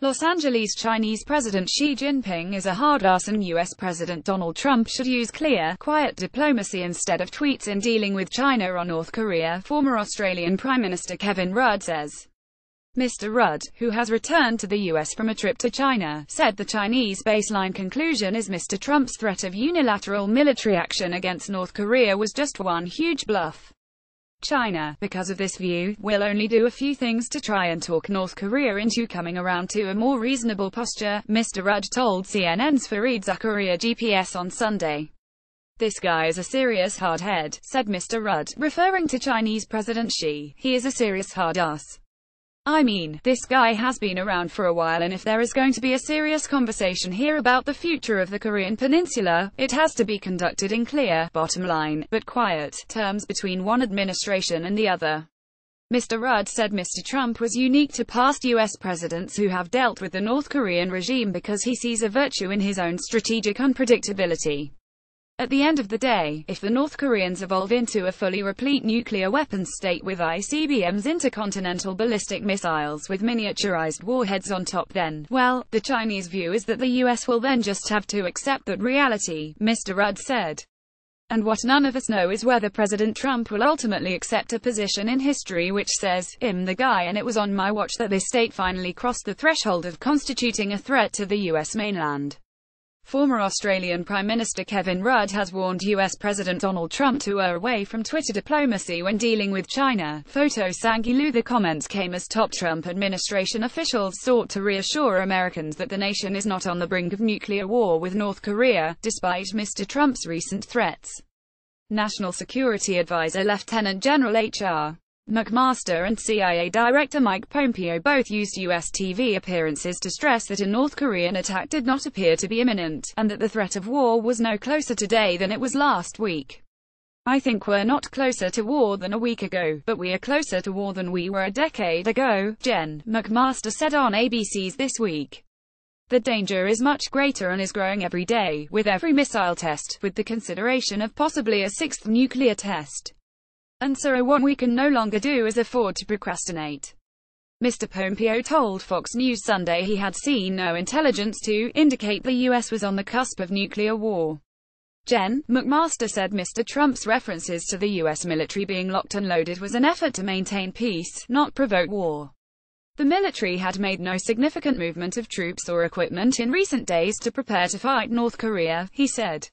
Los Angeles Chinese President Xi Jinping is a hard-ass and U.S. President Donald Trump should use clear, quiet diplomacy instead of tweets in dealing with China or North Korea, former Australian Prime Minister Kevin Rudd says. Mr. Rudd, who has returned to the U.S. from a trip to China, said the Chinese baseline conclusion is Mr. Trump's threat of unilateral military action against North Korea was just one huge bluff. China, because of this view, will only do a few things to try and talk North Korea into coming around to a more reasonable posture, Mr. Rudd told CNN's Fareed Zakaria GPS on Sunday. "This guy is a serious hardhead," said Mr. Rudd, referring to Chinese President Xi. "He is a serious hard-ass. I mean, this guy has been around for a while, and if there is going to be a serious conversation here about the future of the Korean Peninsula, it has to be conducted in clear, bottom line, but quiet, terms between one administration and the other." Mr. Rudd said Mr. Trump was unique to past U.S. presidents who have dealt with the North Korean regime because he sees a virtue in his own strategic unpredictability. At the end of the day, if the North Koreans evolve into a fully replete nuclear weapons state with ICBMs, intercontinental ballistic missiles with miniaturized warheads on top, then, well, the Chinese view is that the US will then just have to accept that reality, Mr. Rudd said. And what none of us know is whether President Trump will ultimately accept a position in history which says, "I'm the guy and it was on my watch that this state finally crossed the threshold of constituting a threat to the US mainland." Former Australian Prime Minister Kevin Rudd has warned US President Donald Trump to err away from Twitter diplomacy when dealing with China. Photo Sangilu. The comments came as top Trump administration officials sought to reassure Americans that the nation is not on the brink of nuclear war with North Korea, despite Mr. Trump's recent threats. National Security Advisor Lieutenant General H.R. McMaster and CIA Director Mike Pompeo both used U.S. TV appearances to stress that a North Korean attack did not appear to be imminent, and that the threat of war was no closer today than it was last week. "I think we're not closer to war than a week ago, but we are closer to war than we were a decade ago," Gen. McMaster said on ABC's This Week. "The danger is much greater and is growing every day, with every missile test, with the consideration of possibly a sixth nuclear test. And so what we can no longer do is afford to procrastinate." Mr. Pompeo told Fox News Sunday he had seen no intelligence to indicate the U.S. was on the cusp of nuclear war. Gen. McMaster said Mr. Trump's references to the U.S. military being locked and loaded was an effort to maintain peace, not provoke war. The military had made no significant movement of troops or equipment in recent days to prepare to fight North Korea, he said.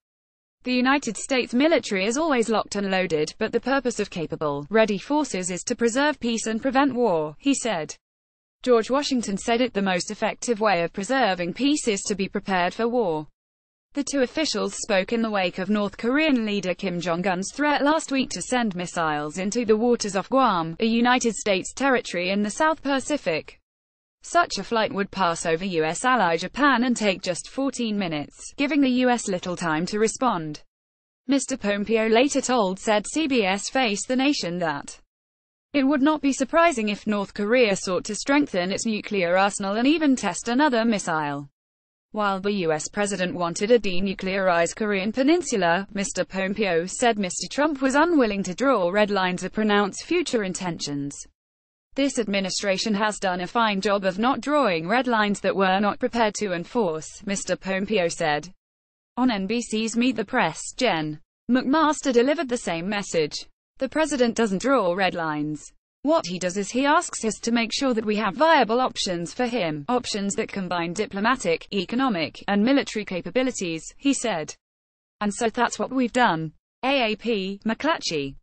"The United States military is always locked and loaded, but the purpose of capable, ready forces is to preserve peace and prevent war," he said. George Washington said it the most effective way of preserving peace is to be prepared for war. The two officials spoke in the wake of North Korean leader Kim Jong-un's threat last week to send missiles into the waters off Guam, a United States territory in the South Pacific. Such a flight would pass over U.S. ally Japan and take just 14 minutes, giving the U.S. little time to respond. Mr. Pompeo later told CBS Face the Nation that it would not be surprising if North Korea sought to strengthen its nuclear arsenal and even test another missile. While the U.S. president wanted a denuclearized Korean peninsula, Mr. Pompeo said Mr. Trump was unwilling to draw red lines or pronounce future intentions. "This administration has done a fine job of not drawing red lines that we're not prepared to enforce," Mr. Pompeo said. On NBC's Meet the Press, Gen. McMaster delivered the same message. "The president doesn't draw red lines. What he does is he asks us to make sure that we have viable options for him, options that combine diplomatic, economic, and military capabilities," he said. "And so that's what we've done." AAP, McClatchy.